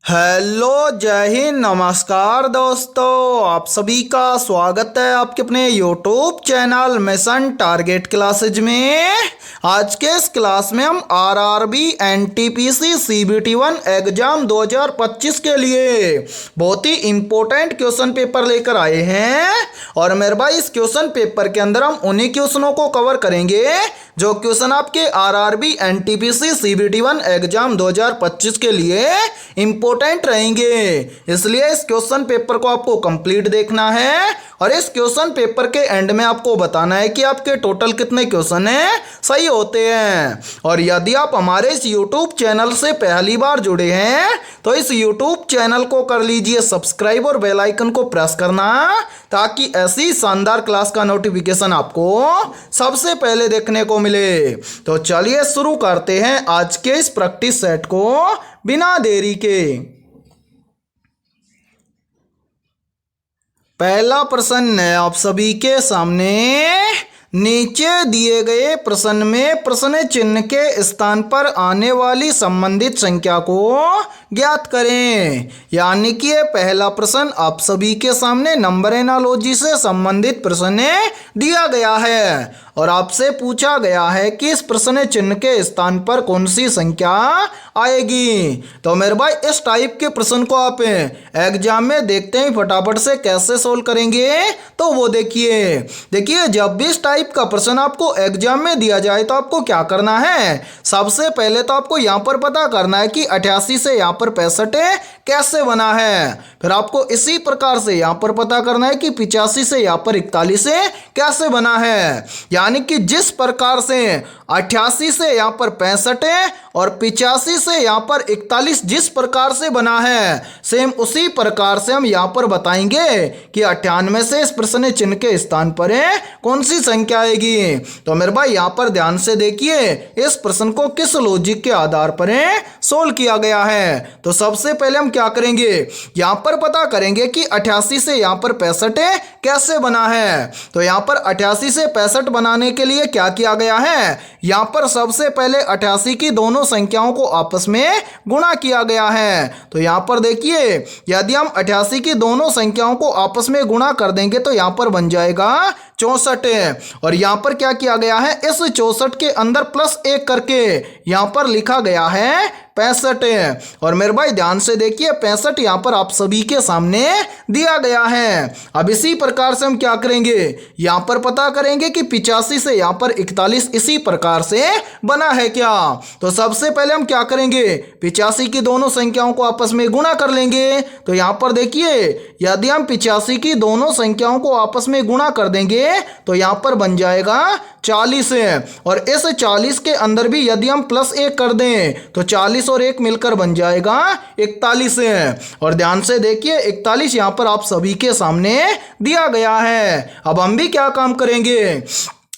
Hello, जय हिंद, नमस्कार दोस्तों। आप सभी का स्वागत है आपके अपने YouTube channel mission target classes में। आज के इस क्लास में हम आरआरबी एनटीपीसी सीबीटी1 एग्जाम 2025 के लिए बहुत ही इंपॉर्टेंट क्वेश्चन पेपर लेकर आए हैं। और मेरे भाई, इस क्वेश्चन पेपर के अंदर हम उन्हीं क्वेश्चनों को कवर करेंगे जो क्वेश्चन आपके आरआरबी एनटीपीसी सीबीटी1 एग्जाम 2025 के लिए इंपॉर्टेंट रहेंगे। इसलिए इस क्वेश्चन पेपर को आपको कंप्लीट देखना है और इस क्वेश्चन पेपर के एंड में आपको बताना है कि आपके टोटल कितने क्वेश्चन हैं सही होते हैं। और यदि आप हमारे इस यूट्यूब चैनल से पहली बार जुड़े हैं तो इस यूट्यूब चैनल को कर लीजिए सब्सक्राइब और बेल आइकन को प्रेस करना, ताकि ऐसी शानदार क्लास का नोटिफिकेशन आपको सबसे पहले देखने को मिले। तो चलिए शुरू करते हैं आज के इस प्रैक्टिस सेट को बिना देरी के। पहला प्रश्न है आप सभी के सामने। नीचे दिए गए प्रश्न में प्रश्न चिन्ह के स्थान पर आने वाली संबंधित संख्या को ज्ञात करें। यानी कि ये पहला प्रश्न आप सभी के सामने नंबर एनालॉजी से संबंधित प्रश्न दिया गया है और आपसे पूछा गया है कि इस प्रश्न चिन्ह के स्थान पर कौन सी संख्या आएगी। तो मेरे भाई, इस टाइप के प्रश्न को आप एग्जाम में देखते हैं फटाफट से कैसे सोल्व करेंगे। तो वो देखिए जब भी इस टाइप का प्रश्न आपको एग्जाम में दिया जाए तो आपको क्या करना है। सबसे पहले तो आपको यहाँ पर पता करना है कि 88 से यहाँ पर 65 कैसे बना है। फिर आपको इसी प्रकार से यहाँ पर पता करना है कि 85 से यहाँ पर 41 कैसे बना है। यानी कि जिस प्रकार से 88 से यहाँ पर 65 और 85 से यहाँ पर 41 जिस प्रकार से बना है, सेम उसी प्रकार से हम यहाँ पर बताएंगे कि 98 से इस प्रश्न चिन्ह के स्थान पर कौन सी संख्या आएगी। तो मेरे भाई, यहाँ पर ध्यान से देखिए इस प्रश्न को किस लॉजिक के आधार पर सोल्व किया गया है। तो सबसे पहले हम क्या करेंगे, यहाँ पर पता करेंगे कि 88 से यहाँ पर 65 कैसे बना है। तो यहाँ पर 88 से 65 बनाने के लिए क्या किया गया है, यहाँ पर सबसे पहले 88 की दोनों संख्याओं को आपस में गुणा किया गया है। तो यहाँ पर देखिए यदि हम 88 की दोनों संख्याओं को आपस में गुणा कर देंगे तो यहाँ पर बन जाएगा 64। और यहाँ पर क्या किया गया है, इस 64 के अंदर +1 करके यहाँ पर लिखा गया है 65। और मेरे भाई ध्यान से देखिए 65 यहाँ पर आप सभी के सामने दिया गया है। अब इसी प्रकार से हम क्या करेंगे, यहाँ पर पता करेंगे कि 85 से यहाँ पर 41 इसी प्रकार से बना है क्या। तो सबसे पहले हम क्या करेंगे, 85 की दोनों संख्याओं को आपस में गुणा कर लेंगे। तो यहाँ पर देखिए यदि हम 85 की दोनों संख्याओं को आपस में गुणा कर देंगे तो यहाँ पर बन जाएगा 40। और इस 40 के अंदर भी यदि हम +1 कर दें तो 40 और 1 मिलकर बन जाएगा 41। और ध्यान से देखिए 41 यहाँ पर आप सभी के सामने दिया गया है। अब हम भी क्या काम करेंगे,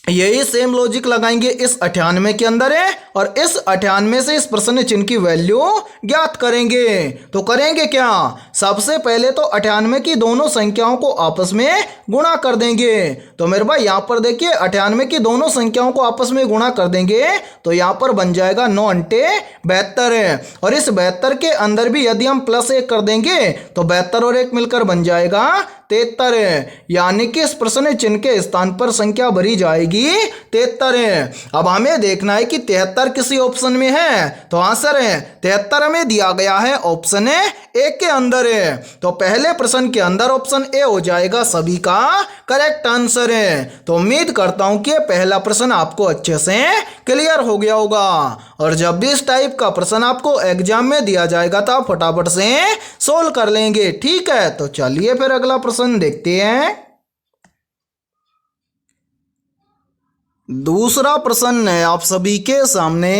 यही सेम लॉजिक लगाएंगे इस 98 के अंदर और इस 98 से इस प्रश्न चिन्ह की वैल्यू ज्ञात करेंगे। तो करेंगे क्या, सबसे पहले तो 98 की दोनों संख्याओं को आपस में गुणा कर देंगे। तो मेरे भाई यहाँ पर देखिए 98 की दोनों संख्याओं को आपस में गुणा कर देंगे तो यहाँ पर बन जाएगा 9 × 72। और इस 72 के अंदर भी यदि हम +1 कर देंगे तो 72 और 1 मिलकर बन जाएगा 73। यानी कि इस प्रश्न चिन्ह के स्थान पर संख्या भरी जाएगी 73। अब हमें देखना है कि 73 किसी ऑप्शन में है। तो आंसर 73 में दिया गया है ऑप्शन ए के अंदर। तो पहले प्रश्न के अंदर ऑप्शन ए हो जाएगा सभी का करेक्ट आंसर। तो उम्मीद करता हूं कि पहला प्रश्न आपको अच्छे से क्लियर हो गया होगा। और जब भी इस टाइप का प्रश्न आपको एग्जाम में दिया जाएगा तो आप फटाफट से सोल्व कर लेंगे, ठीक है। तो चलिए फिर अगला प्रश्न देखते हैं। दूसरा प्रश्न है आप सभी के सामने।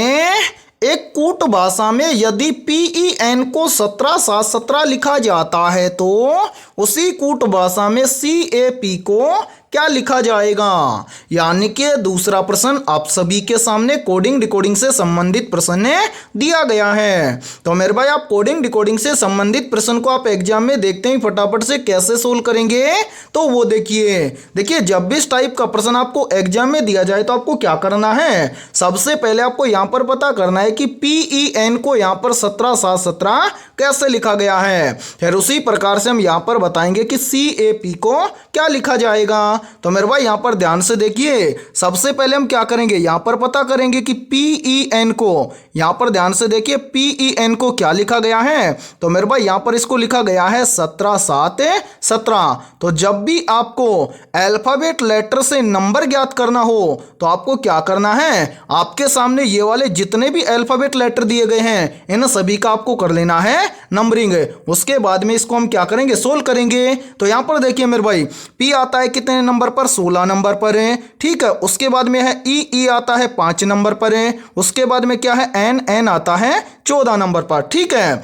एक कूट भाषा में यदि PEN को 17 लिखा जाता है तो उसी कूट भाषा में CAP को क्या लिखा जाएगा। यानी कि दूसरा प्रश्न आप सभी के सामने कोडिंग डिकोडिंग से संबंधित प्रश्न दिया गया है। तो मेरे भाई आप कोडिंग डिकोडिंग से संबंधित प्रश्न को आप एग्जाम में देखते ही फटाफट से कैसे सोल्व करेंगे, तो वो देखिए जब भी इस टाइप का प्रश्न आपको एग्जाम में दिया जाए तो आपको क्या करना है। सबसे पहले आपको यहां पर पता करना है कि PEN को यहां पर 17 7 17 कैसे लिखा गया है। फिर उसी प्रकार से हम यहां पर बताएंगे कि CAP को क्या लिखा जाएगा। तो मेरे भाई यहां पर ध्यान से देखिए, सबसे पहले हम क्या करेंगे, यहां पर पता करेंगे कि PEN को, यहां पर ध्यान से देखिए PEN को क्या लिखा गया है। तो मेरे भाई यहां पर इसको लिखा गया है 17 7 17। तो जब भी आपको अल्फाबेट लेटर से नंबर ज्ञात करना हो तो आपको क्या करना है, आपके सामने ये वाले जितने भी अल्फाबेट लेटर दिए गए हैं इन सभी का आपको कर लेना है नंबरिंग। उसके बाद में इसको हम क्या करेंगे, सोल्व करेंगे। तो यहां पर देखिए मेरे भाई P आता है कितने नंबर पर, 16 नंबर पर है, ठीक है। उसके बाद में है E आता है 5 नंबर पर है। उसके बाद में क्या है, N आता है 14 नंबर पर, ठीक है।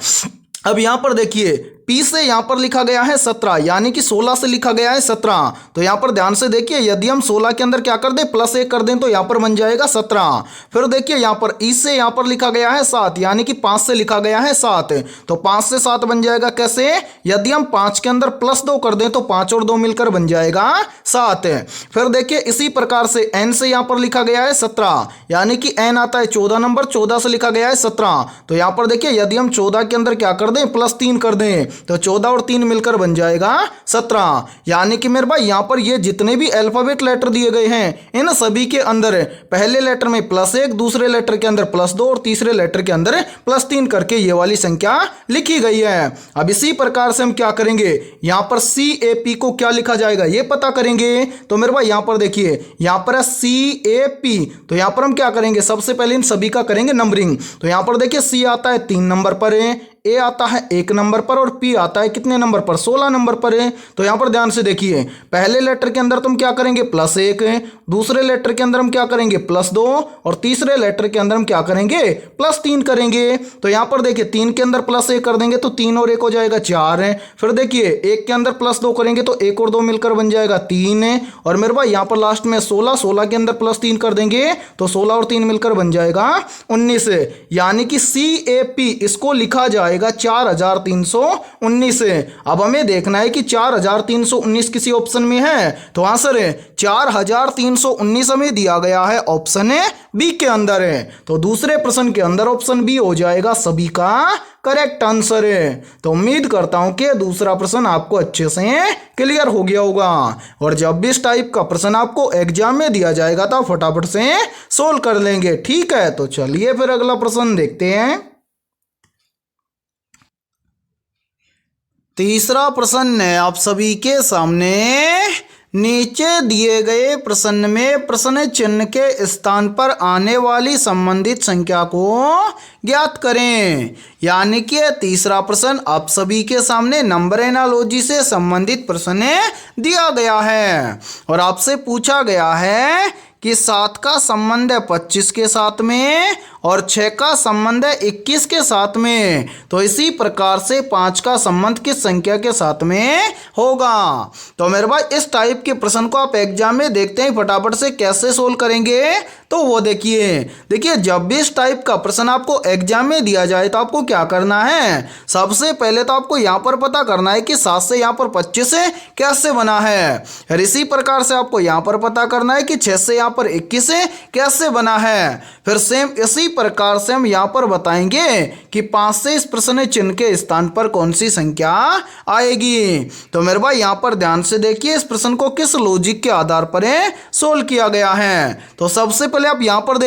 अब यहां पर देखिए P से यहां पर लिखा गया है 17, यानी कि 16 से लिखा गया है 17। तो यहां पर ध्यान से देखिए, यदि हम 16 के अंदर क्या कर दें, +1 कर दें तो यहां पर बन जाएगा 17। फिर देखिए यहां पर E से यहां पर लिखा गया है 7, यानी कि 5 से लिखा गया है 7। तो 5 से 7 बन जाएगा कैसे, यदि हम 5 के अंदर +2 कर दें तो 5 और 2 मिलकर बन जाएगा 7। फिर देखिए इसी प्रकार से N से यहां पर लिखा गया है 17, यानी कि N आता है 14 नंबर, 14 से लिखा गया है 17। तो यहां पर देखिए यदि हम 14 के अंदर क्या कर दें, +3 कर दें तो 14 और 3 मिलकर बन जाएगा 17। यानी कि मेरे भाई यहां पर ये जितने भी अल्फाबेट लेटर दिए गए हैं इन सभी के अंदर पहले लेटर में +1, दूसरे लेटर के अंदर +2 और तीसरे लेटर के अंदर +3 करके ये वाली संख्या लिखी गई है। अब इसी प्रकार से हम क्या करेंगे, यहां पर CAP को क्या लिखा जाएगा ये पता करेंगे। तो मेरे भाई यहां पर देखिए, यहां पर है CAP, तो यहां पर हम क्या करेंगे, सबसे पहले इन सभी का करेंगे नंबरिंग। तो यहां पर देखिए C आता है 3 नंबर पर है, A आता है 1 नंबर पर और P आता है कितने नंबर पर, 16 नंबर पर है। तो यहां पर ध्यान से देखिए, पहले लेटर के अंदर तुम क्या करेंगे, +1, दूसरे लेटर के अंदर हम क्या करेंगे, +2 और तीसरे लेटर के अंदर हम क्या करेंगे, +3 करेंगे। तो यहां पर देखिए 3 के अंदर +1 कर देंगे तो 3 और 1 हो जाएगा 4 है। फिर देखिए 1 के अंदर +2 करेंगे तो 1 और 2 मिलकर बन जाएगा 3 है। और मेरे भाई यहां पर लास्ट में 16 के अंदर +3 कर देंगे तो 16 और 3 मिलकर बन जाएगा 19 है। यानी कि CAP इसको लिखा जाएगा 4319 है। अब हमें देखना है कि 4319 किसी ऑप्शन में है, तो आंसर है 4319 हमें दिया गया है ऑप्शन B के अंदर है। तो दूसरे प्रश्न के अंदर ऑप्शन B हो जाएगा सभी का करेक्ट आंसर है। तो उम्मीद करता हूं कि दूसरा प्रश्न आपको अच्छे से क्लियर हो गया होगा। और जब भी इस टाइप का प्रश्न आपको एग्जाम में दिया जाएगा तो फटाफट से सोल्व कर लेंगे, ठीक है। तो चलिए फिर अगला प्रश्न देखते हैं। तीसरा प्रश्न है आप सभी के सामने, नीचे दिए गए प्रश्न में प्रश्न चिन्ह के स्थान पर आने वाली संबंधित संख्या को ज्ञात करें। यानी कि तीसरा प्रश्न आप सभी के सामने नंबर एनालॉजी से संबंधित प्रश्न दिया गया है और आपसे पूछा गया है कि 7 का संबंध है 25 के साथ में और 6 का संबंध है 21 के साथ में। तो इसी प्रकार से 5 का संबंध किस संख्या के साथ में होगा। तो मेरे भाई इस टाइप के प्रश्न को आप एग्जाम में देखते हैं फटाफट से कैसे सोल्व करेंगे, तो वो देखिए जब भी इस टाइप का प्रश्न आपको एग्जाम में दिया जाए तो आपको क्या करना है, सबसे पहले तो आपको यहाँ पर पता करना है कि 7 से यहाँ पर 25 कैसे बना है। और इसी प्रकार से आपको यहाँ पर पता करना है कि 6 से यहाँ पर 21 कैसे बना है। फिर सेम इसी प्रकार से हम यहाँ पर बताएंगे कि 5 से इस प्रश्न चिन्ह के स्थान पर कौन सी संख्या आएगी। तो मेरे भाई यहाँ पर ध्यान से देखिए इस प्रश्न को किस लॉजिक के आधार पर सोल्व किया गया है। तो सबसे पहले आप यहाँ पर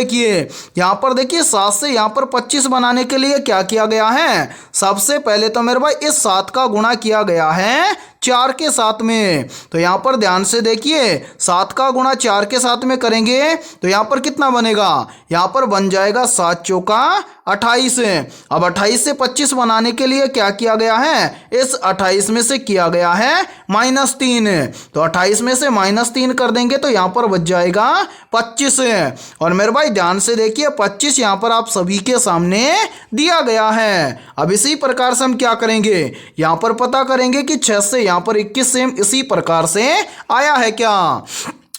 देखिए 7 से यहाँ पर 25 बनाने के लिए क्या किया गया है, सबसे पहले तो मेरे भाई इस 7 का गुणा किया गया है 4 के साथ में। तो यहाँ पर ध्यान से देखिए 7 का गुणा 4 के साथ में करेंगे तो यहाँ पर कितना बनेगा, यहाँ पर बन जाएगा 7 चौका 28। अब 28 से 25 बनाने के लिए क्या किया गया है, इस 28 में से किया गया है -3। तो 28 में से -3 कर देंगे तो यहाँ पर बच जाएगा 25। और मेरे भाई ध्यान से देखिए 25 यहाँ पर आप सभी के सामने दिया गया है। अब इसी प्रकार से हम क्या करेंगे, यहाँ पर पता करेंगे कि 6 से यहाँ पर 21 सेम इसी प्रकार से आया है क्या।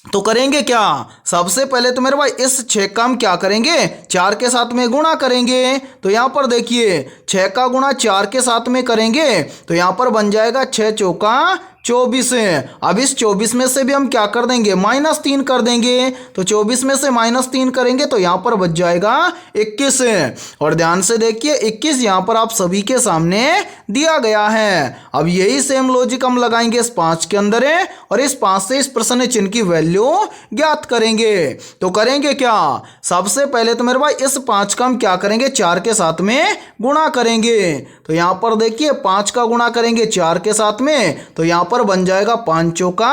तो करेंगे क्या, सबसे पहले तो मेरे भाई इस 6 का हम क्या करेंगे, 4 के साथ में गुणा करेंगे। तो यहाँ पर देखिए 6 का गुणा 4 के साथ में करेंगे तो यहाँ पर बन जाएगा 6 चौका 24। अब इस 24 में से भी हम क्या कर देंगे, -3 कर देंगे। तो 24 में से -3 करेंगे तो यहाँ पर बच जाएगा 21। और ध्यान से देखिए 21 यहाँ पर आप सभी के सामने दिया गया है। अब यही सेम लॉजिक हम लगाएंगे इस 5 के अंदर है और इस 5 से इस प्रश्न चिन्ह की वैल्यू ज्ञात करेंगे। तो करेंगे क्या, सबसे पहले तो मेरे भाई इस 5 का हम क्या करेंगे, 4 के साथ में गुणा करेंगे। तो यहाँ पर देखिए 5 का गुणा करेंगे 4 के साथ में तो यहाँ पर बन जाएगा 5 चौका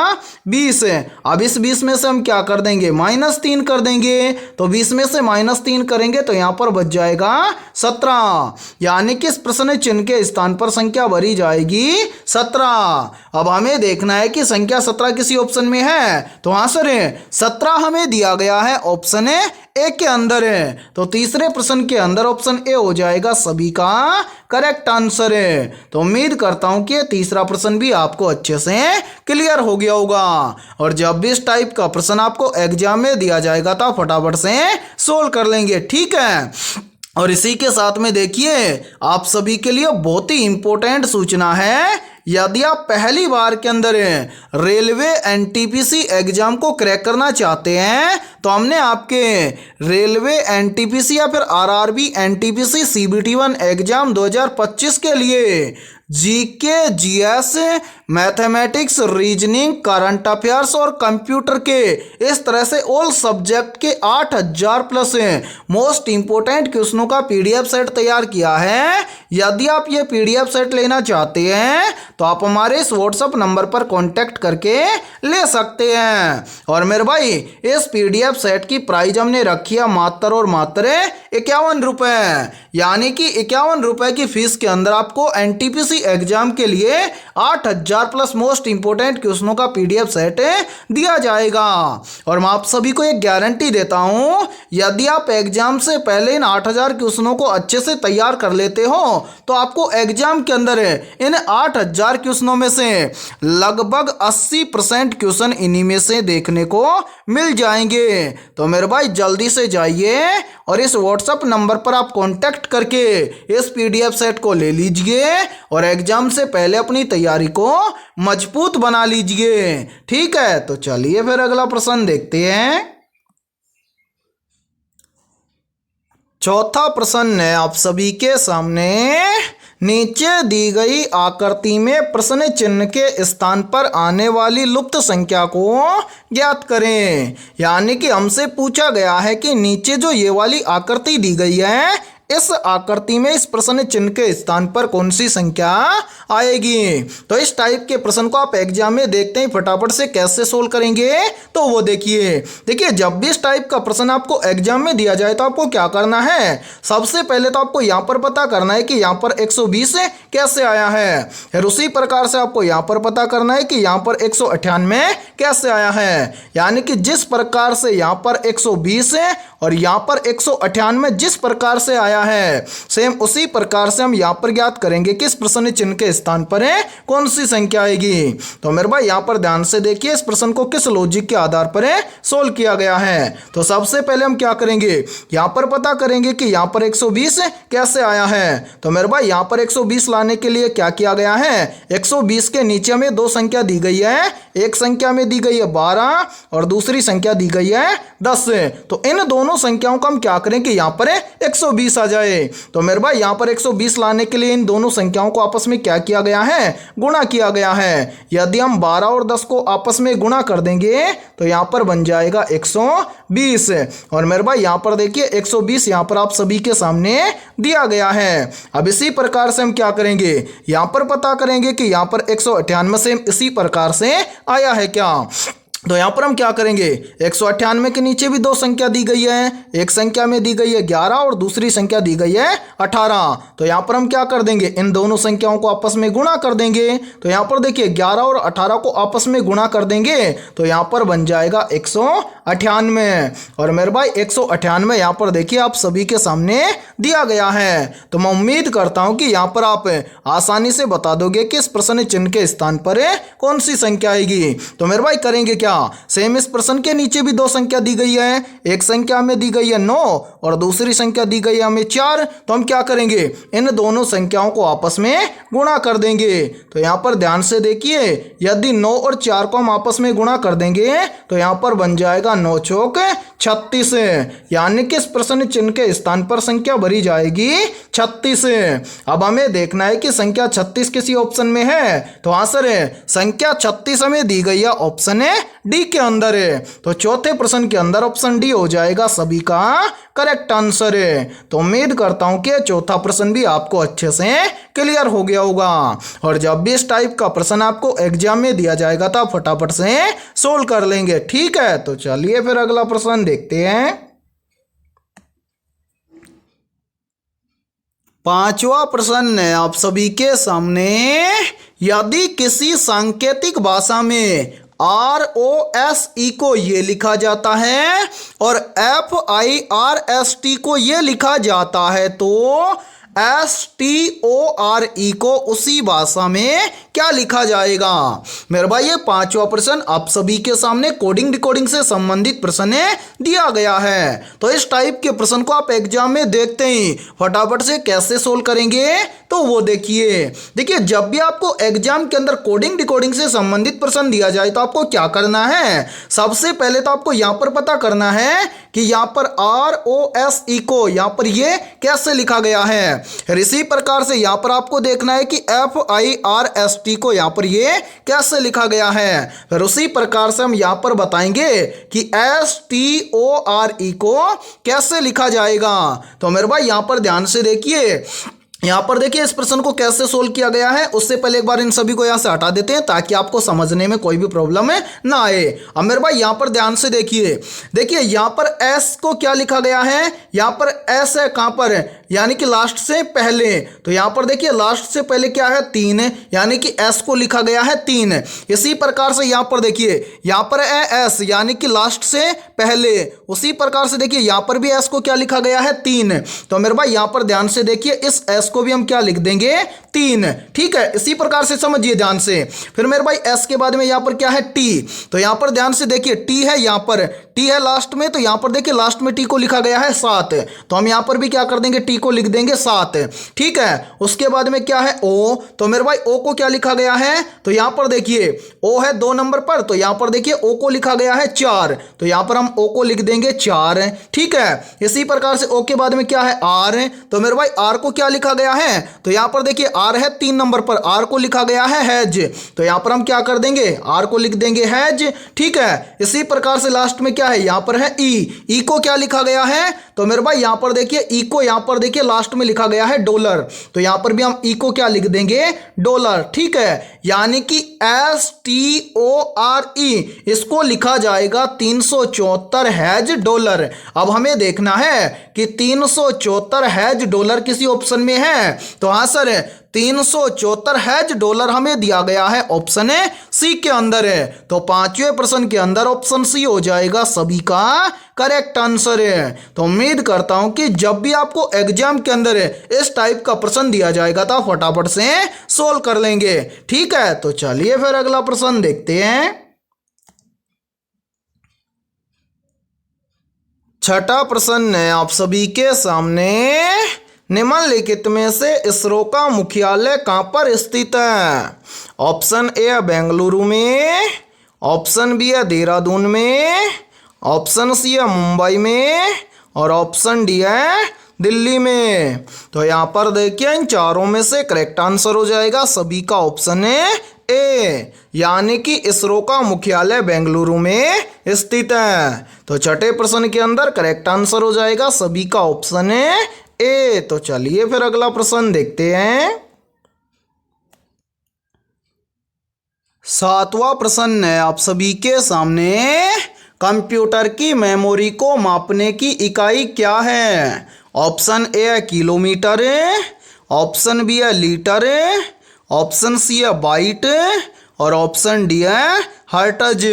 20। अब इस 20 में से हम क्या कर देंगे, -3 कर देंगे। तो 20 में से -3 करेंगे तो यहाँ पर बच जाएगा 17। यानी कि इस प्रश्न चिन्ह के स्थान पर संख्या भरी जाएगी 17। अब हमें देखना है कि संख्या 17 किसी ऑप्शन में है। तो हाँ सर 17 हमें दिया गया है ऑप्शन ए के अंदर है। तो तीसरे प्रश्न के अंदर ऑप्शन ए हो जाएगा सभी का करेक्ट आंसर है। तो उम्मीद करता हूं कि ये तीसरा प्रश्न भी आपको अच्छे से क्लियर हो गया होगा। और जब भी इस टाइप का प्रश्न आपको एग्जाम में दिया जाएगा तो फटाफट से सोल्व कर लेंगे, ठीक है। और इसी के साथ में देखिए आप सभी के लिए बहुत ही इंपॉर्टेंट सूचना है। यदि आप पहली बार के अंदर रेलवे एनटीपीसी एग्जाम को क्रैक करना चाहते हैं तो हमने आपके रेलवे एनटीपीसी या फिर आरआरबी एनटीपीसी CBT1 एग्जाम 2025 के लिए GK, GS, mathematics, reasoning, current affairs और कंप्यूटर के इस तरह से ऑल सब्जेक्ट के 8000 प्लस मोस्ट इंपोर्टेंट क्वेश्चनों का PDF सेट तैयार किया है। यदि आप ये PDF सेट लेना चाहते हैं तो आप हमारे इस WhatsApp नंबर पर कांटेक्ट करके ले सकते हैं। और मेरे भाई इस PDF सेट की प्राइस हमने रखी है मात्र और मात्र 51 रुपये। यानी कि 51 रुपये की फीस के अंदर आपको एनटीपीसी एग्जाम के लिए 8000 प्लस मोस्ट इंपोर्टेंट क्वेश्चनों का PDF सेट दिया जाएगा। और मैं आप सभी को एक गारंटी देता हूं, यदि आप एग्जाम से पहले इन 8000 क्वेश्चनों को अच्छे से तैयार कर लेते हो तो आपको एग्जाम के अंदर इन 8000 क्वेश्चनों में से लगभग 80% क्वेश्चन इन्हीं में से देखने को मिल जाएंगे। तो मेरे भाई जल्दी से जाइए और इस WhatsApp नंबर पर आप कांटेक्ट करके इस PDF सेट को ले लीजिए और एग्जाम से पहले अपनी तैयारी को मजबूत बना लीजिए, ठीक है। तो चलिए फिर अगला प्रश्न देखते हैं। चौथा प्रश्न है आप सभी के सामने, नीचे दी गई आकृति में प्रश्न चिन्ह के स्थान पर आने वाली लुप्त संख्या को ज्ञात करें। यानी कि हमसे पूछा गया है कि नीचे जो ये वाली आकृति दी गई है इस आकृति में इस प्रश्न चिन्ह के स्थान पर कौन सी संख्या आएगी। तो इस टाइप के प्रश्न को आप एग्जाम में देखते ही फटाफट से कैसे सोल्व करेंगे तो वो देखिए जब भी इस टाइप का प्रश्न आपको एग्जाम में दिया जाए तो आपको क्या करना है, सबसे पहले तो आपको यहाँ पर पता करना है कि यहाँ पर 120 कैसे आया है। फिर उसी प्रकार से आपको यहाँ पर पता करना है कि यहाँ पर 198 कैसे आया है। यानी कि जिस प्रकार से यहाँ पर 120 और यहाँ पर 198 जिस प्रकार से आया है सेम उसी प्रकार से हम यहाँ पर ज्ञात करेंगे कि इस प्रश्न चिन्ह के स्थान पर कौन सी संख्या आएगी। तो मेरे भाई यहाँ पर ध्यान से देखिए इस प्रश्न को किस लॉजिक के आधार पर सोल्व किया गया है। तो सबसे पहले हम क्या करेंगे, यहाँ पर पता करेंगे कि यहाँ पर 120 कैसे आया है। तो मेरे भाई यहाँ पर 120 लाने के लिए क्या किया गया है, 120 के नीचे में दो संख्या दी गई है, एक संख्या में दी गई है 12 और दूसरी संख्या दी गई है 10। तो इन दोनों संख्याओं को हम क्या करें कि यहाँ पर 120 आ जाए। तो मेरे भाई यहाँ पर 120 लाने के लिए इन दोनों संख्याओं को आपस में क्या किया गया है, गुणा किया गया है। यदि हम 12 और 10 को आपस में गुणा कर देंगे तो यहाँ पर बन जाएगा 120। और मेरे भाई यहाँ पर देखिए 120 यहाँ पर आप सभी के सामने दिया गया है। अब इसी प्रकार से हम क्या करेंगे, यहाँ पर पता करेंगे कि यहाँ पर 198 से इसी प्रकार से आया है क्या। तो यहाँ पर हम क्या करेंगे, 198 के नीचे भी दो संख्या दी गई है, एक संख्या में दी गई है 11 और दूसरी संख्या दी गई है 18। तो यहाँ पर हम क्या कर देंगे, इन दोनों संख्याओं को आपस में गुणा कर देंगे। तो यहाँ पर देखिए 11 और 18 को आपस में गुणा कर देंगे तो यहाँ पर बन जाएगा 198। और मेरे भाई 198 यहाँ पर देखिए आप सभी के सामने दिया गया है। तो मैं उम्मीद करता हूँ कि यहाँ पर आप आसानी से बता दोगे कि इस प्रश्न चिन्ह के स्थान पर कौन सी संख्या आएगी। तो मेरे भाई करेंगे क्या, सेम इस प्रश्न के नीचे भी दो संख्या दी गई है, एक संख्या में दी गई है 9 और दूसरी संख्या दी गई है हमें 4। तो हम क्या करेंगे, इन दोनों संख्याओं को आपस में गुणा कर देंगे। तो यहाँ पर ध्यान से देखिए, यदि 9 और 4 को हम आपस में गुणा कर देंगे तो यहाँ पर बन जाएगा 9 चौक 36, यानी कि इस प्रश्न चिन्ह के स्थान पर संख्या भरी जाएगी 36। अब हमें देखना है कि संख्या 36 किसी ऑप्शन में है। तो आंसर है संख्या 36 हमें दी गई है ऑप्शन है डी के अंदर है। तो चौथे प्रश्न के अंदर ऑप्शन डी हो जाएगा सभी का करेक्ट आंसर है। तो उम्मीद करता हूं कि चौथा प्रश्न भी आपको अच्छे से क्लियर हो गया होगा। और जब भी इस टाइप का प्रश्न आपको एग्जाम में दिया जाएगा तो आप फटाफट से सोल्व कर लेंगे। ठीक है, तो चलिए फिर अगला प्रश्न देखते हैं। पांचवा प्रश्न है आप सभी के सामने, यदि किसी सांकेतिक भाषा में ROSE को ये लिखा जाता है और FIRST को ये लिखा जाता है तो STORE को उसी भाषा में क्या लिखा जाएगा। मेरे भाई ये पांचवा प्रश्न आप सभी के सामने कोडिंग डिकोडिंग से संबंधित प्रश्न दिया गया है। तो इस टाइप के प्रश्न को आप एग्जाम में देखते ही फटाफट से कैसे सोल्व करेंगे तो वो देखिए जब भी आपको एग्जाम के अंदर कोडिंग डिकोडिंग से संबंधित प्रश्न दिया जाए तो आपको क्या करना है, सबसे पहले तो आपको यहाँ पर पता करना है कि यहाँ पर ROSE को यहाँ पर ये कैसे लिखा गया है। इसी प्रकार से यहाँ पर आपको देखना है कि FIRST को यहाँ पर ये कैसे लिखा गया है। फिर उसी प्रकार से हम यहाँ पर बताएंगे कि STORE को कैसे लिखा जाएगा। तो मेरे भाई यहाँ पर ध्यान से देखिए, यहाँ पर देखिए इस प्रश्न को कैसे सोल्व किया गया है। उससे पहले एक बार इन सभी को यहाँ से हटा देते हैं ताकि आपको समझने में कोई भी प्रॉब्लम ना आए। अब मेरे भाई यहाँ पर ध्यान से देखिए यहाँ पर S को क्या लिखा गया है, यहाँ पर S है कहाँ पर, यानी कि लास्ट से पहले। तो यहाँ पर देखिए लास्ट से पहले क्या है 3, यानी कि S को लिखा गया है 3। इसी प्रकार से यहाँ पर देखिए यहाँ पर है S यानी कि लास्ट से पहले। उसी प्रकार से देखिए यहाँ पर भी S को क्या लिखा गया है 3। तो मेरे भाई यहाँ पर ध्यान से देखिए इस S को भी हम क्या लिख देंगे 3। ठीक है, इसी प्रकार से समझिए ध्यान से। फिर मेरे भाई S के बाद में यहाँ पर क्या है T। तो यहाँ पर ध्यान से देखिए T है, यहाँ पर T है लास्ट में। तो यहाँ पर देखिए लास्ट में T को लिखा गया है 7। तो हम यहाँ पर भी क्या कर देंगे T को लिख देंगे 7। ठीक है, उसके बाद में क्या है O। तो मेरे भाई O को क्या लिखा गया है, तो यहाँ पर देखिए O है 2 नंबर पर। तो यहाँ पर देखिए O को लिखा गया है 4। तो यहाँ पर हम O को लिख देंगे 4। ठीक है, इसी प्रकार से O के बाद में क्या है R। तो मेरे भाई R को क्या लिखा गया है, तो यहाँ पर देखिए R है 3 नंबर पर, R को लिखा गया है हैज। तो यहाँ पर हम क्या कर देंगे R को लिख देंगे हैज। ठीक है, इसी प्रकार से लास्ट में क्या है, यहाँ पर है E को क्या लिखा गया है, तो मेरे भाई यहाँ पर देखिए E को यहाँ पर देखिए लास्ट में लिखा गया है डॉलर। तो यहाँ पर भी हम E को क्या लिख देंगे डॉलर। ठीक है, यानी कि STORE इसको लिखा जाएगा 374 हैज डॉलर। अब हमें देखना है कि 374 हैज डॉलर किसी ऑप्शन में है। तो हाँ सर 374 हैज डॉलर हमें दिया गया है ऑप्शन है सी के अंदर है। तो पांचवें प्रश्न के अंदर ऑप्शन सी हो जाएगा सभी का करेक्ट आंसर है। तो उम्मीद करता हूं कि जब भी आपको एग्जाम के अंदर इस टाइप का प्रश्न दिया जाएगा तो फटाफट से सोल्व कर लेंगे। ठीक है, तो चलिए फिर अगला प्रश्न देखते हैं। छठा प्रश्न है आप सभी के सामने, निम्नलिखित में से इसरो का मुख्यालय कहां पर स्थित है। ऑप्शन ए है बेंगलुरु में, ऑप्शन बी है देहरादून में, ऑप्शन सी है मुंबई में और ऑप्शन डी है दिल्ली में। तो यहाँ पर देखिए इन चारों में से करेक्ट आंसर हो जाएगा सभी का ऑप्शन है ए, यानी कि इसरो का मुख्यालय बेंगलुरु में स्थित है। तो छठे प्रश्न के अंदर करेक्ट आंसर हो जाएगा सभी का ऑप्शन है ए। तो चलिए फिर अगला प्रश्न देखते हैं। सातवां प्रश्न है आप सभी के सामने। कंप्यूटर की मेमोरी को मापने की इकाई क्या है? ऑप्शन ए है किलोमीटर, ऑप्शन बी है लीटर, ऑप्शन सी है बाइट और ऑप्शन डी है हर्ट्ज।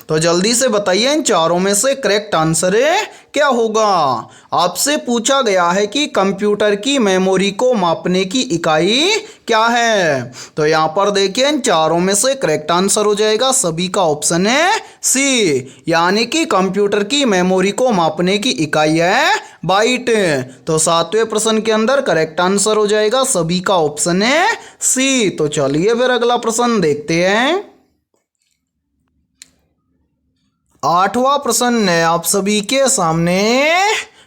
तो जल्दी से बताइए इन चारों में से करेक्ट आंसर क्या होगा। आपसे पूछा गया है कि कंप्यूटर की मेमोरी को मापने की इकाई क्या है। तो यहाँ पर देखिए इन चारों में से करेक्ट आंसर हो जाएगा सभी का ऑप्शन है सी, यानी कि कंप्यूटर की मेमोरी को मापने की इकाई है बाइट। तो सातवें प्रश्न के अंदर करेक्ट आंसर हो जाएगा सभी का ऑप्शन है सी। तो चलिए फिर अगला प्रश्न देखते हैं। आठवां प्रश्न है आप सभी के सामने।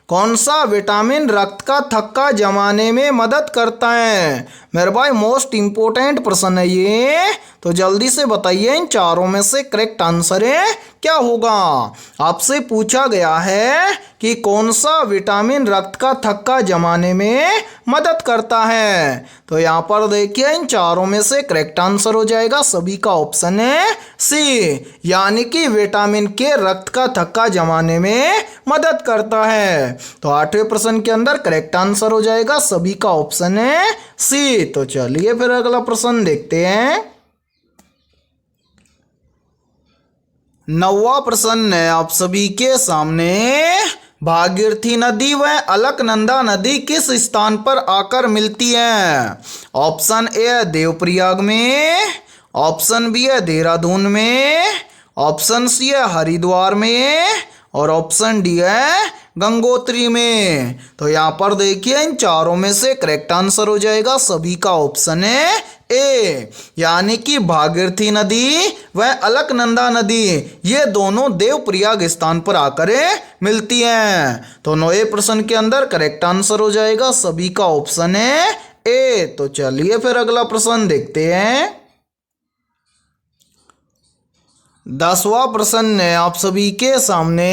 कौन सा विटामिन रक्त का थक्का जमाने में मदद करता है? मेरे भाई मोस्ट इंपोर्टेंट प्रश्न है ये। तो जल्दी से बताइए इन चारों में से करेक्ट आंसर क्या होगा। आपसे पूछा गया है कि कौन सा विटामिन रक्त का थक्का जमाने में मदद करता है। तो यहाँ पर देखिए इन चारों में से करेक्ट आंसर हो जाएगा सभी का ऑप्शन है सी, यानी कि विटामिन के रक्त का थक्का जमाने में मदद करता है। तो आठवें प्रश्न के अंदर करेक्ट आंसर हो जाएगा सभी का ऑप्शन है सी। तो चलिए फिर अगला प्रश्न देखते हैं। नौवां प्रश्न है आप सभी के सामने। भागीरथी नदी व अलकनंदा नदी किस स्थान पर आकर मिलती है? ऑप्शन ए है देवप्रयाग में, ऑप्शन बी है देहरादून में, ऑप्शन सी है हरिद्वार में और ऑप्शन डी है गंगोत्री में। तो यहाँ पर देखिए इन चारों में से करेक्ट आंसर हो जाएगा सभी का ऑप्शन है ए, यानी कि भागीरथी नदी व अलकनंदा नदी ये दोनों देवप्रयाग स्थान पर आकर मिलती हैं। तो नौवें प्रश्न के अंदर करेक्ट आंसर हो जाएगा सभी का ऑप्शन है ए। तो चलिए फिर अगला प्रश्न देखते हैं। 10वां प्रश्न है आप सभी के सामने।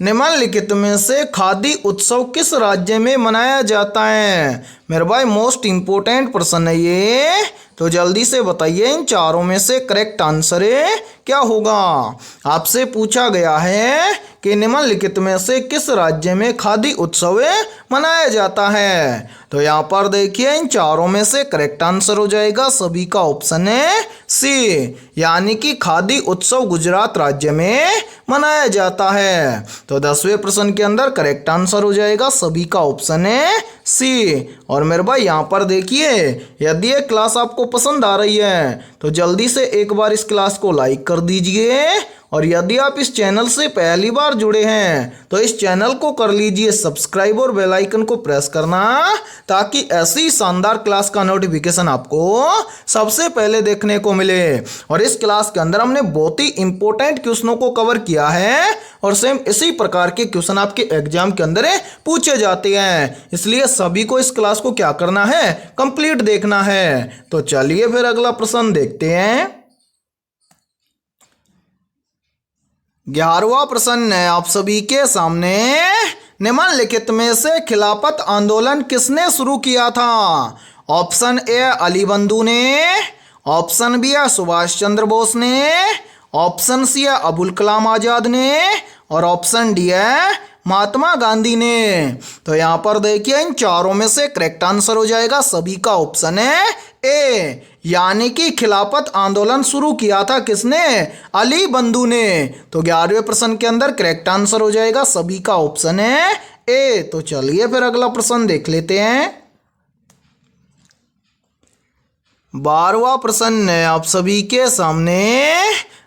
निम्नलिखित में से खादी उत्सव किस राज्य में मनाया जाता है? मेरे भाई मोस्ट इंपोर्टेंट प्रश्न है ये। तो जल्दी से बताइए इन चारों में से करेक्ट आंसर क्या होगा। आपसे पूछा गया है कि निम्नलिखित में से किस राज्य में खादी उत्सव मनाया जाता है। तो यहाँ पर देखिए इन चारों में से करेक्ट आंसर हो जाएगा सभी का ऑप्शन है सी, यानी कि खादी उत्सव गुजरात राज्य में मनाया जाता है। तो 10वें प्रश्न के अंदर करेक्ट आंसर हो जाएगा सभी का ऑप्शन है सी। और मेरे भाई यहाँ पर देखिए यदि ये क्लास आपको पसंद आ रही है तो जल्दी से एक बार इस क्लास को लाइक कर दीजिए, और यदि आप इस चैनल से पहली बार जुड़े हैं तो इस चैनल को कर लीजिए सब्सक्राइब और बेल आइकन को प्रेस करना, ताकि ऐसी शानदार क्लास का नोटिफिकेशन आपको सबसे पहले देखने को मिले। और इस क्लास के अंदर हमने बहुत ही इंपॉर्टेंट क्वेश्चनों को कवर किया है और सेम इसी प्रकार के क्वेश्चन आपके एग्जाम के अंदर पूछे जाते हैं, इसलिए सभी को इस क्लास को क्या करना है, कंप्लीट देखना है। तो चलिए फिर अगला प्रश्न देखते हैं। 11वां प्रश्न है आप सभी के सामने। निम्नलिखित में से खिलाफत आंदोलन किसने शुरू किया था? ऑप्शन ए अली बंधु ने, ऑप्शन बी है सुभाष चंद्र बोस ने, ऑप्शन सी है अबुल कलाम आजाद ने और ऑप्शन डी है महात्मा गांधी ने। तो यहाँ पर देखिए इन चारों में से करेक्ट आंसर हो जाएगा सभी का ऑप्शन है ए, यानी कि खिलाफत आंदोलन शुरू किया था किसने? अली बंधु ने। तो 11वें प्रश्न के अंदर करेक्ट आंसर हो जाएगा सभी का ऑप्शन है ए। तो चलिए फिर अगला प्रश्न देख लेते हैं। 12वां प्रश्न है आप सभी के सामने।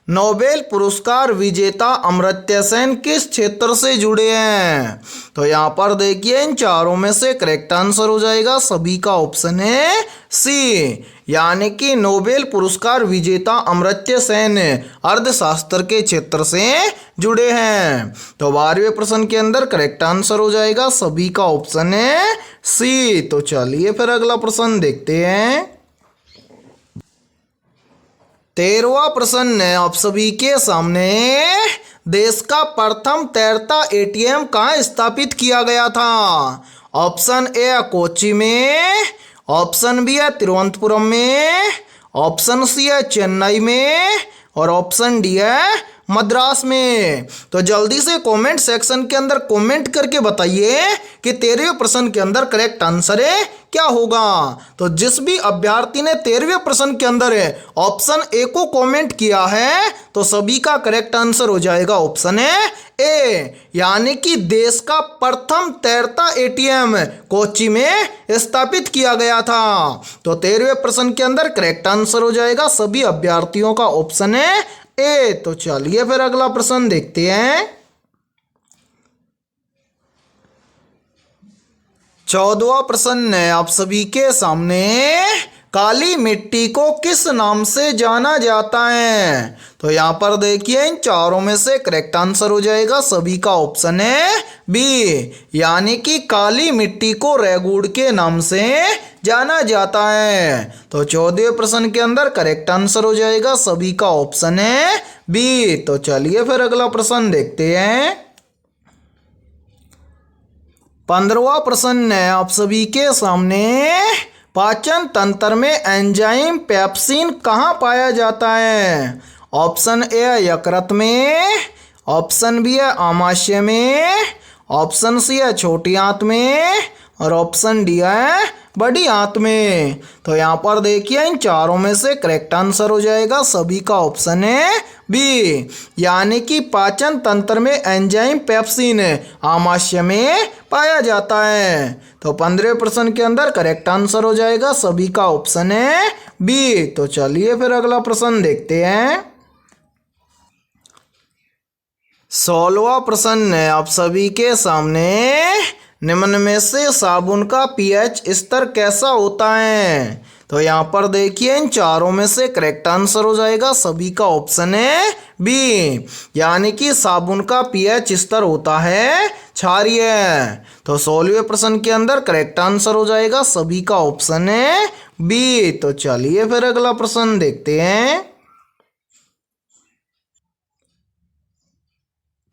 नोबेल पुरस्कार विजेता अमर्त्य सेन किस क्षेत्र से जुड़े हैं? तो यहाँ पर देखिए इन चारों में से करेक्ट आंसर हो जाएगा सभी का ऑप्शन है सी, यानी कि नोबेल पुरस्कार विजेता अमर्त्य सेन अर्थशास्त्र के क्षेत्र से जुड़े हैं। तो 12वें प्रश्न के अंदर करेक्ट आंसर हो जाएगा सभी का ऑप्शन है सी। तो चलिए फिर अगला प्रश्न देखते हैं। 13वां प्रश्न है आप सभी के सामने। देश का प्रथम तैरता एटीएम कहाँ स्थापित किया गया था? ऑप्शन ए कोच्चि में, ऑप्शन बी है तिरुवनंतपुरम में, ऑप्शन सी है चेन्नई में और ऑप्शन डी है मद्रास में। तो जल्दी से कमेंट सेक्शन के अंदर कमेंट करके बताइए कि 13वें प्रश्न के अंदर करेक्ट आंसर है क्या होगा। तो जिस भी अभ्यर्थी ने 13वें प्रश्न के अंदर है ऑप्शन ए को कमेंट किया है तो सभी का करेक्ट आंसर हो जाएगा ऑप्शन है ए, यानी कि देश का प्रथम तैरता एटीएम कोच्चि में स्थापित किया गया था। तो 13वें प्रश्न के अंदर करेक्ट आंसर हो जाएगा सभी अभ्यर्थियों का ऑप्शन है ए। तो चलिए फिर अगला प्रश्न देखते हैं। 14वां प्रश्न है आप सभी के सामने, काली मिट्टी को किस नाम से जाना जाता है। तो यहां पर देखिए इन चारों में से करेक्ट आंसर हो जाएगा सभी का ऑप्शन है बी, यानी कि काली मिट्टी को रेगुड़ के नाम से जाना जाता है। तो 14वें प्रश्न के अंदर करेक्ट आंसर हो जाएगा सभी का ऑप्शन है बी। तो चलिए फिर अगला प्रश्न देखते हैं। 15वां प्रश्न है आप सभी के सामने, पाचन तंत्र में एंजाइम पेप्सिन कहाँ पाया जाता है। ऑप्शन ए है यकृत में, ऑप्शन बी है आमाशय में, ऑप्शन सी है छोटी आंत में और ऑप्शन डी है बड़ी आंत में। तो यहाँ पर देखिए इन चारों में से करेक्ट आंसर हो जाएगा सभी का ऑप्शन है बी, यानी कि पाचन तंत्र में एंजाइम पेप्सिन आमाशय में पाया जाता है। तो 15वें प्रश्न के अंदर करेक्ट आंसर हो जाएगा सभी का ऑप्शन है बी। तो चलिए फिर अगला प्रश्न देखते हैं। 16वां प्रश्न है आप सभी के सामने, निम्न में से साबुन का पीएच स्तर कैसा होता है। तो यहाँ पर देखिए इन चारों में से करेक्ट आंसर हो जाएगा सभी का ऑप्शन है बी, यानी कि साबुन का पीएच स्तर होता है क्षारीय। तो 16वें प्रश्न के अंदर करेक्ट आंसर हो जाएगा सभी का ऑप्शन है बी। तो चलिए फिर अगला प्रश्न देखते हैं।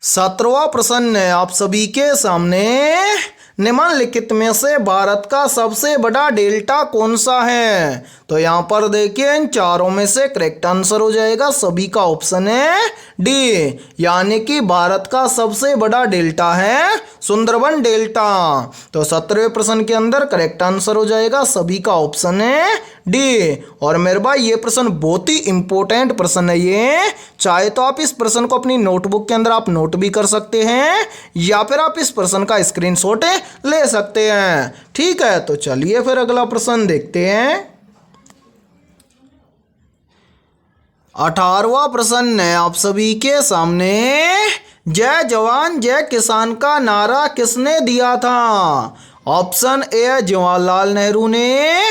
17वां प्रश्न है आप सभी के सामने, निम्नलिखित में से भारत का सबसे बड़ा डेल्टा कौन सा है। तो यहाँ पर देखिए इन चारों में से करेक्ट आंसर हो जाएगा सभी का ऑप्शन है डी, यानी कि भारत का सबसे बड़ा डेल्टा है सुंदरबन डेल्टा। तो 17वें प्रश्न के अंदर करेक्ट आंसर हो जाएगा सभी का ऑप्शन है डी। और मेरे भाई ये प्रश्न बहुत ही इंपॉर्टेंट प्रश्न है ये, चाहे तो आप इस प्रश्न को अपनी नोटबुक के अंदर आप नोट भी कर सकते हैं या फिर आप इस प्रश्न का स्क्रीनशॉट ले सकते हैं। ठीक है, तो चलिए फिर अगला प्रश्न देखते हैं। 18वां प्रश्न है आप सभी के सामने, जय जवान जय किसान का नारा किसने दिया था। ऑप्शन ए है जवाहरलाल नेहरू ने,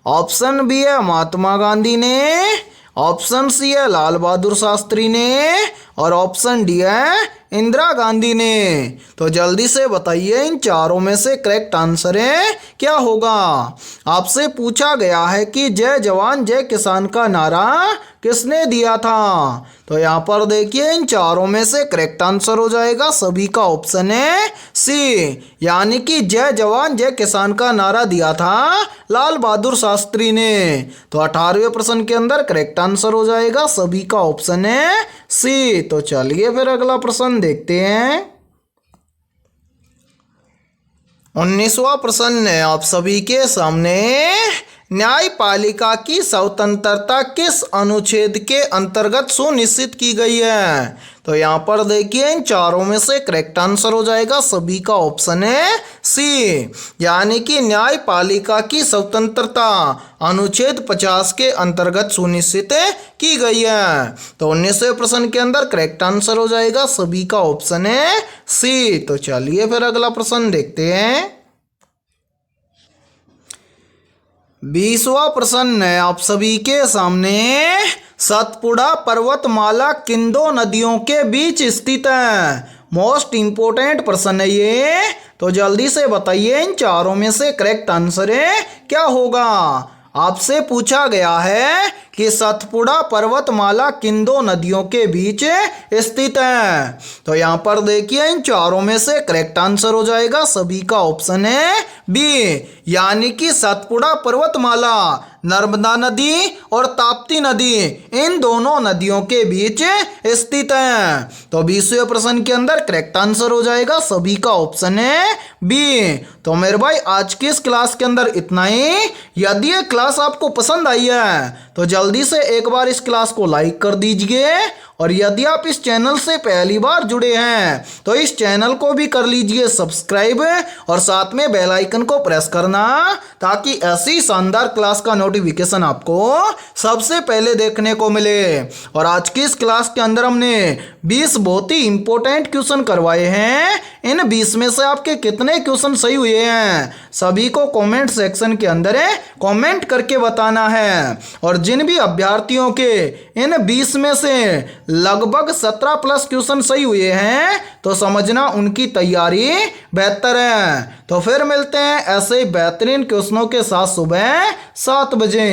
ऑप्शन बी है महात्मा गांधी ने, ऑप्शन सी है लाल बहादुर शास्त्री ने और ऑप्शन डी है इंदिरा गांधी ने। तो जल्दी से बताइए इन चारों में से करेक्ट आंसर है क्या होगा। आपसे पूछा गया है कि जय जवान जय किसान का नारा किसने दिया था। तो यहाँ पर देखिए इन चारों में से करेक्ट आंसर हो जाएगा सभी का ऑप्शन है सी, यानी कि जय जवान जय किसान का नारा दिया था लाल बहादुर शास्त्री ने। तो 18वें प्रश्न के अंदर करेक्ट आंसर हो जाएगा सभी का ऑप्शन है सी। तो चलिए फिर अगला प्रश्न देखते हैं। 19वां प्रश्न है आप सभी के सामने, न्यायपालिका की स्वतंत्रता किस अनुच्छेद के अंतर्गत सुनिश्चित की गई है। तो यहाँ पर देखिए इन चारों में से करेक्ट आंसर हो जाएगा सभी का ऑप्शन है सी, यानी कि न्यायपालिका की स्वतंत्रता अनुच्छेद 50 के अंतर्गत सुनिश्चित की गई है। तो 19वें प्रश्न के अंदर करेक्ट आंसर हो जाएगा सभी का ऑप्शन है सी। तो चलिए फिर अगला प्रश्न देखते हैं। 20वां प्रश्न है आप सभी के सामने, सतपुड़ा पर्वतमाला किन दो नदियों के बीच स्थित है। मोस्ट इंपोर्टेंट प्रश्न है ये, तो जल्दी से बताइए इन चारों में से करेक्ट आंसर है क्या होगा। आपसे पूछा गया है कि सतपुड़ा पर्वतमाला किन दो नदियों के बीच स्थित है? तो यहाँ पर देखिए इन चारों में से करेक्ट आंसर हो जाएगा सभी का ऑप्शन है बी, यानी कि सतपुड़ा पर्वतमाला नर्मदा नदी और ताप्ती नदी इन दोनों नदियों के बीच स्थित है। तो 20वें प्रश्न के अंदर करेक्ट आंसर हो जाएगा सभी का ऑप्शन है बी। तो मेरे भाई आज की इस क्लास के अंदर इतना ही। यदि ये क्लास आपको पसंद आई है तो जल्दी से एक बार इस क्लास को लाइक कर दीजिए, और यदि आप इस चैनल से पहली बार जुड़े हैं तो इस चैनल को भी कर लीजिए सब्सक्राइब, और साथ में बेल आइकन को प्रेस करना ताकि ऐसी शानदार क्लास का नोटिफिकेशन आपको सबसे पहले देखने को मिले। और आज की इस क्लास के अंदर हमने 20 बहुत ही इंपॉर्टेंट क्वेश्चन करवाए हैं। इन 20 में से आपके कितने क्वेश्चन सही हुए हैं सभी को कमेंट सेक्शन के अंदर कमेंट करके बताना है। और जिन भी अभ्यर्थियों के इन 20 में से लगभग 17 प्लस क्वेश्चन सही हुए हैं तो समझना उनकी तैयारी बेहतर है। तो फिर मिलते हैं ऐसे ही बेहतरीन क्वेश्चनों के साथ सुबह 7 बजे।